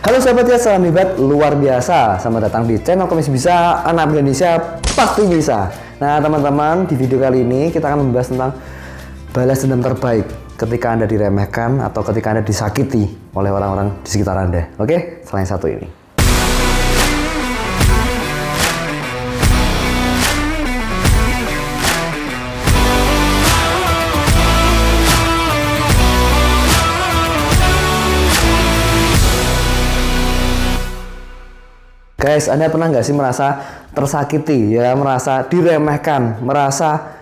Halo sahabat ya, salam hebat luar biasa. Selamat datang di channel Komis Bisa, anak Indonesia pasti bisa. Nah teman-teman, di video kali ini kita akan membahas tentang balas dendam terbaik ketika Anda diremehkan atau ketika Anda disakiti oleh orang-orang di sekitar Anda. Oke, selain satu ini. Guys, Anda pernah nggak sih merasa tersakiti, ya, merasa diremehkan, merasa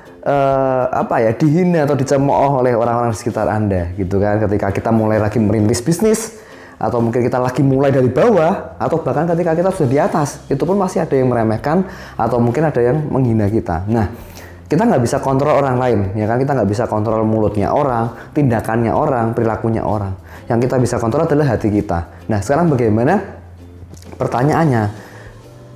dihina atau dicemooh oleh orang-orang di sekitar Anda, gitu kan? Ketika kita mulai lagi merintis bisnis, atau mungkin kita lagi mulai dari bawah, atau bahkan ketika kita sudah di atas, itu pun masih ada yang meremehkan, atau mungkin ada yang menghina kita. Nah, kita nggak bisa kontrol orang lain, ya kan? Kita nggak bisa kontrol mulutnya orang, tindakannya orang, perilakunya orang. Yang kita bisa kontrol adalah hati kita. Nah, sekarang bagaimana? Pertanyaannya,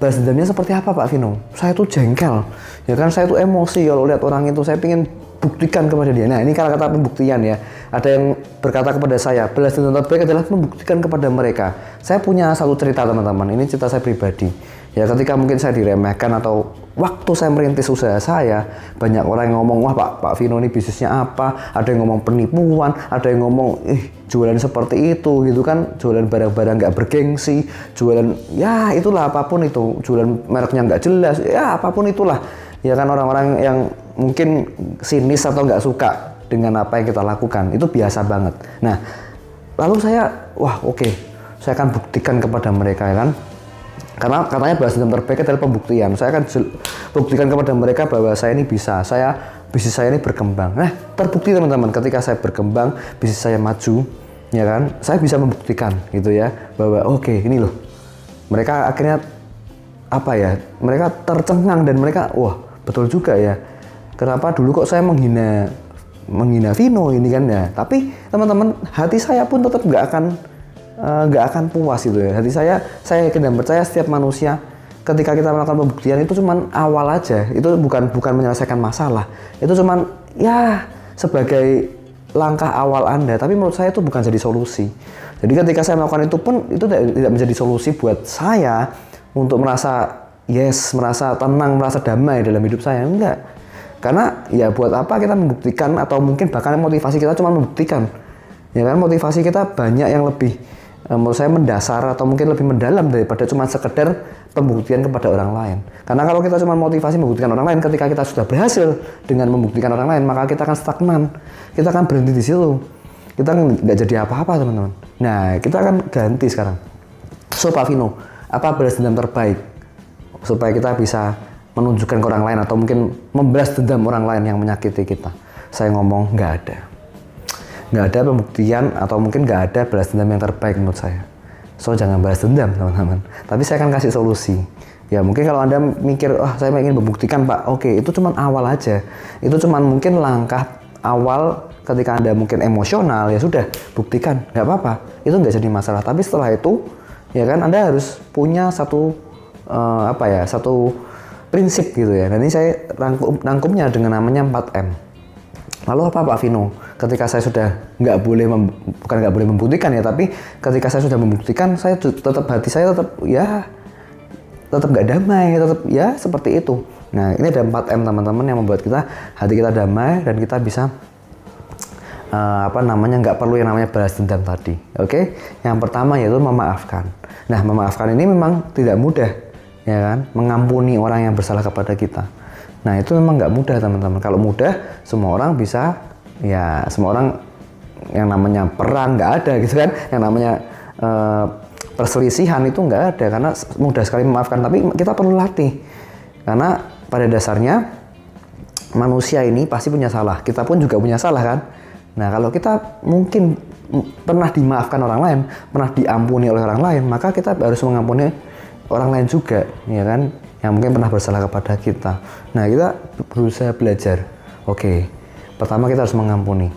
balas dendamnya seperti apa Pak Vino? Saya tuh jengkel, ya kan, saya tuh emosi kalau lihat orang itu, saya pengen buktikan kepada dia. Nah, ini kata-kata pembuktian ya. Ada yang berkata kepada saya, balas dendam terbaik adalah membuktikan kepada mereka. Saya punya satu cerita teman-teman, ini cerita saya pribadi. Ya, ketika mungkin saya diremehkan atau waktu saya merintis usaha saya, banyak orang yang ngomong, wah Pak Vino ini bisnisnya apa? Ada yang ngomong penipuan, ada yang ngomong, jualan seperti itu, gitu kan, jualan barang-barang nggak bergengsi, jualan, ya itulah apapun itu, jualan mereknya nggak jelas, ya apapun itulah. Ya kan, orang-orang yang mungkin sinis atau nggak suka dengan apa yang kita lakukan, itu biasa banget. Nah, lalu saya, saya akan buktikan kepada mereka, ya kan. Karena katanya balas dendam terbaik adalah pembuktian. Saya akan buktikan kepada mereka bahwa saya ini bisa, bisnis saya ini berkembang. Nah, terbukti teman-teman, ketika saya berkembang, bisnis saya maju, ya kan, saya bisa membuktikan gitu ya, bahwa ini loh. Mereka akhirnya mereka tercengang dan mereka, wah betul juga ya. Kenapa dulu kok saya menghina Vino ini kan ya. Tapi teman-teman, hati saya pun tetap nggak akan puas gitu ya. Hati saya yakin dan percaya setiap manusia ketika kita melakukan pembuktian itu cuman awal aja. Itu bukan menyelesaikan masalah. Itu cuman ya sebagai langkah awal Anda, tapi menurut saya itu bukan jadi solusi. Jadi ketika saya melakukan itu pun itu tidak menjadi solusi buat saya untuk merasa tenang, merasa damai dalam hidup saya. Enggak. Karena ya buat apa kita membuktikan, atau mungkin bahkan motivasi kita cuma membuktikan. Ya kan, motivasi kita banyak yang lebih menurut saya mendasar atau mungkin lebih mendalam daripada cuma sekedar pembuktian kepada orang lain. Karena kalau kita cuma motivasi membuktikan orang lain, ketika kita sudah berhasil dengan membuktikan orang lain, maka kita akan stagnan, kita akan berhenti di situ, kita nggak jadi apa-apa teman-teman. Nah, kita akan ganti sekarang. So Pak Vino, apa balas dendam terbaik supaya kita bisa menunjukkan ke orang lain atau mungkin membalas dendam orang lain yang menyakiti kita? Saya ngomong nggak ada pembuktian atau mungkin nggak ada balas dendam yang terbaik menurut saya. So jangan balas dendam teman-teman. Tapi saya akan kasih solusi. Ya mungkin kalau Anda mikir, saya ingin membuktikan Pak, itu cuma awal aja. Itu cuma mungkin langkah awal ketika Anda mungkin emosional, ya sudah buktikan, nggak apa-apa. Itu nggak jadi masalah. Tapi setelah itu, ya kan, Anda harus punya satu prinsip gitu ya. Dan ini saya rangkumnya dengan namanya 4M. Lalu apa Pak Vino? Ketika saya sudah bukan nggak boleh membuktikan ya, tapi ketika saya sudah membuktikan, hati saya tetap nggak damai, tetap ya seperti itu. Nah, ini ada 4M teman-teman yang membuat hati kita damai dan kita bisa nggak perlu yang namanya balas dendam tadi. Oke? Yang pertama yaitu memaafkan. Nah, memaafkan ini memang tidak mudah, ya kan? Mengampuni orang yang bersalah kepada kita. Nah, itu memang nggak mudah teman-teman. Kalau mudah, semua orang bisa, ya semua orang yang namanya perang nggak ada gitu kan. Yang namanya perselisihan itu nggak ada, karena mudah sekali memaafkan. Tapi kita perlu latih. Karena pada dasarnya manusia ini pasti punya salah. Kita pun juga punya salah kan. Nah, kalau kita mungkin pernah dimaafkan orang lain, pernah diampuni oleh orang lain, maka kita harus mengampuni orang lain juga, ya kan, yang mungkin pernah bersalah kepada kita. Nah, kita berusaha belajar. Pertama kita harus mengampuni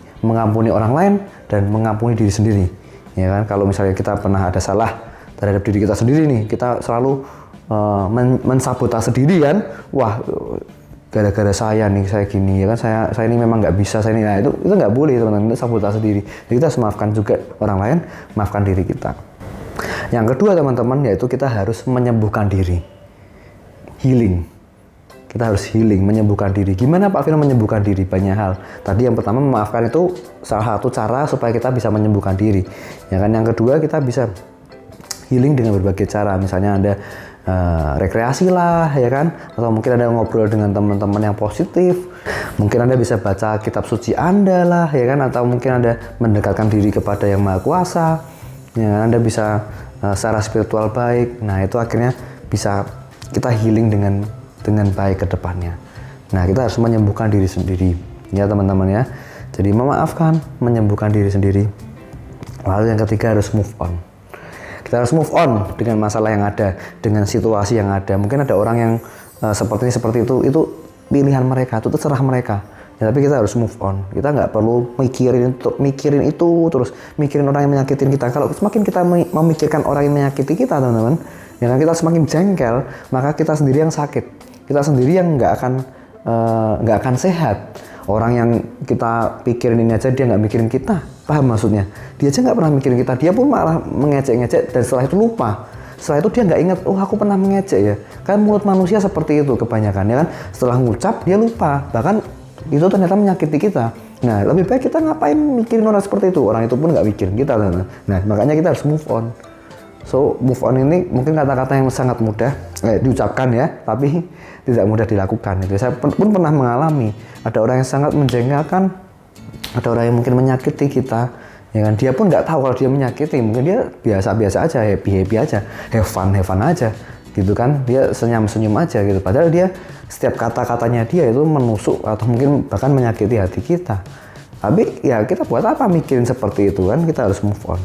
orang lain dan mengampuni diri sendiri, ya kan. Kalau misalnya kita pernah ada salah terhadap diri kita sendiri nih, kita selalu mensabotase diri kan, gara-gara saya gini, ya kan, saya ini memang nggak bisa, nah itu nggak boleh teman-teman, itu sabotase diri. Jadi kita harus maafkan juga orang lain, maafkan diri kita. Yang kedua teman-teman, yaitu kita harus menyembuhkan diri. Healing. Kita harus healing, menyembuhkan diri. Gimana Pak Firman menyembuhkan diri? Banyak hal. Tadi yang pertama, memaafkan itu salah satu cara supaya kita bisa menyembuhkan diri. Ya kan? Yang kedua, kita bisa healing dengan berbagai cara. Misalnya Anda rekreasi lah, ya kan? Atau mungkin Anda ngobrol dengan teman-teman yang positif. Mungkin Anda bisa baca kitab suci Anda lah, ya kan? Atau mungkin Anda mendekatkan diri kepada Yang Maha Kuasa. Ya, Anda bisa secara spiritual baik. Nah, itu akhirnya bisa kita healing dengan baik ke depannya. Nah, kita harus menyembuhkan diri sendiri. Ya, teman-teman ya. Jadi memaafkan, menyembuhkan diri sendiri. Lalu yang ketiga harus move on. Kita harus move on dengan masalah yang ada, dengan situasi yang ada. Mungkin ada orang yang seperti itu pilihan mereka, itu terserah mereka. Ya, tapi kita harus move on. Kita nggak perlu mikirin itu terus, mikirin orang yang menyakitin kita. Kalau semakin kita memikirkan orang yang menyakiti kita, teman-teman, ya kan, kita semakin jengkel, maka kita sendiri yang sakit. Kita sendiri yang nggak akan sehat. Orang yang kita pikirin ini aja dia nggak mikirin kita, paham maksudnya? Dia aja nggak pernah mikirin kita, dia pun malah mengejek-ngejek dan setelah itu lupa. Setelah itu dia nggak ingat, oh aku pernah mengejek ya. Kan mulut manusia seperti itu kebanyakan, ya kan? Setelah ngucap dia lupa, bahkan itu ternyata menyakiti kita. Nah, lebih baik kita ngapain mikirin orang seperti itu? Orang itu pun nggak mikirin kita. Nah, makanya kita harus move on. So, move on ini mungkin kata-kata yang sangat mudah diucapkan ya, tapi tidak mudah dilakukan. Saya pun pernah mengalami, ada orang yang sangat menjengkelkan, ada orang yang mungkin menyakiti kita, ya kan? Dia pun nggak tahu kalau dia menyakiti, mungkin dia biasa-biasa aja, happy aja, have fun aja, gitu kan? Dia senyum-senyum aja gitu. Padahal dia setiap kata-katanya dia itu menusuk atau mungkin bahkan menyakiti hati kita. Tapi ya kita buat apa mikirin seperti itu kan? Kita harus move on.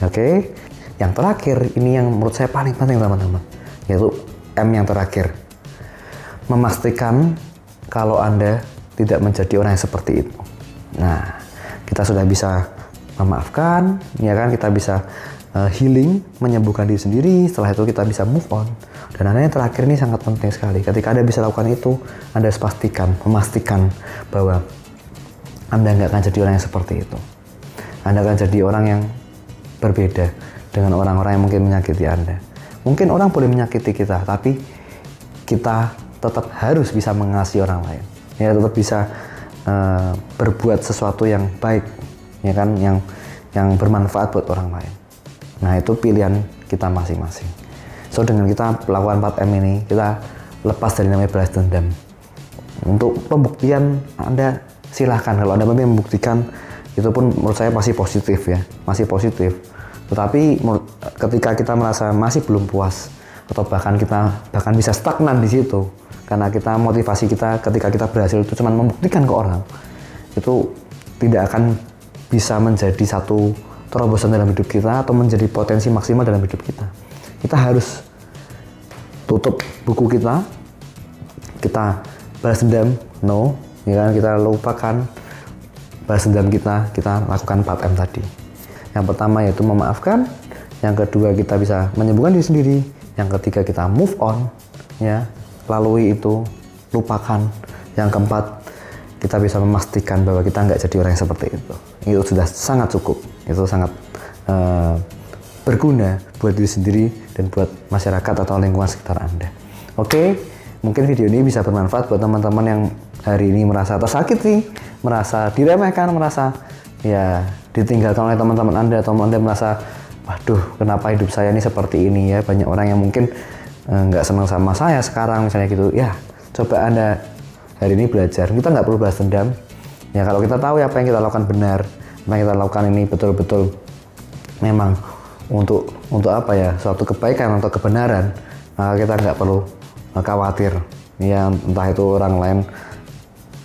Oke? Yang terakhir, ini yang menurut saya paling penting teman-teman, yaitu M yang terakhir. Memastikan kalau Anda tidak menjadi orang yang seperti itu. Nah, kita sudah bisa memaafkan, ya kan? Kita bisa healing, menyembuhkan diri sendiri. Setelah itu kita bisa move on. Dan yang terakhir ini sangat penting sekali. Ketika Anda bisa lakukan itu, Anda harus memastikan bahwa Anda nggak akan jadi orang yang seperti itu. Anda akan jadi orang yang berbeda dengan orang-orang yang mungkin menyakiti Anda. Mungkin orang boleh menyakiti kita, tapi kita tetap harus bisa mengasihi orang lain. Ya, tetap bisa berbuat sesuatu yang baik, ya kan, yang bermanfaat buat orang lain. Nah, itu pilihan kita masing-masing. So, dengan kita melakukan 4M ini, kita lepas dari namanya balas dendam. Untuk pembuktian Anda silahkan, kalau Anda membuktikan, itu pun menurut saya masih positif ya, masih positif. Tetapi ketika kita merasa masih belum puas atau bahkan bisa stagnan di situ karena motivasi kita ketika kita berhasil itu cuma membuktikan ke orang, itu tidak akan bisa menjadi satu terobosan dalam hidup kita atau menjadi potensi maksimal dalam hidup kita. Kita harus tutup buku kita balas dendam, no, ya kan, kita lupakan balas dendam kita lakukan 4M tadi. Yang pertama yaitu memaafkan, yang kedua kita bisa menyembuhkan diri sendiri, yang ketiga kita move on, ya, lalui itu, lupakan, yang keempat kita bisa memastikan bahwa kita nggak jadi orang yang seperti itu. Itu sudah sangat cukup, itu sangat berguna buat diri sendiri dan buat masyarakat atau lingkungan sekitar Anda. Oke, mungkin video ini bisa bermanfaat buat teman-teman yang hari ini merasa tersakiti, merasa diremehkan, merasa ya ditinggalkan oleh teman-teman Anda, atau Anda merasa, waduh, kenapa hidup saya ini seperti ini ya, banyak orang yang mungkin nggak senang sama saya sekarang misalnya gitu. Ya, coba Anda hari ini belajar, kita nggak perlu balas dendam ya. Kalau kita tahu apa yang kita lakukan benar, apa yang kita lakukan ini betul-betul memang untuk apa ya, suatu kebaikan atau kebenaran, maka kita nggak perlu khawatir ya, entah itu orang lain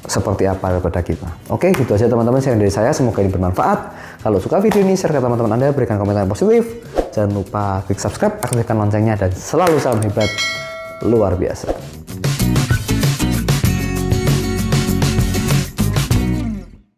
seperti apa daripada kita. Oke, gitu aja teman-teman sharing dari saya, semoga ini bermanfaat. Kalau suka video ini, share ke teman-teman Anda, berikan komentar positif, jangan lupa klik subscribe, aktifkan loncengnya, dan selalu salam hebat luar biasa.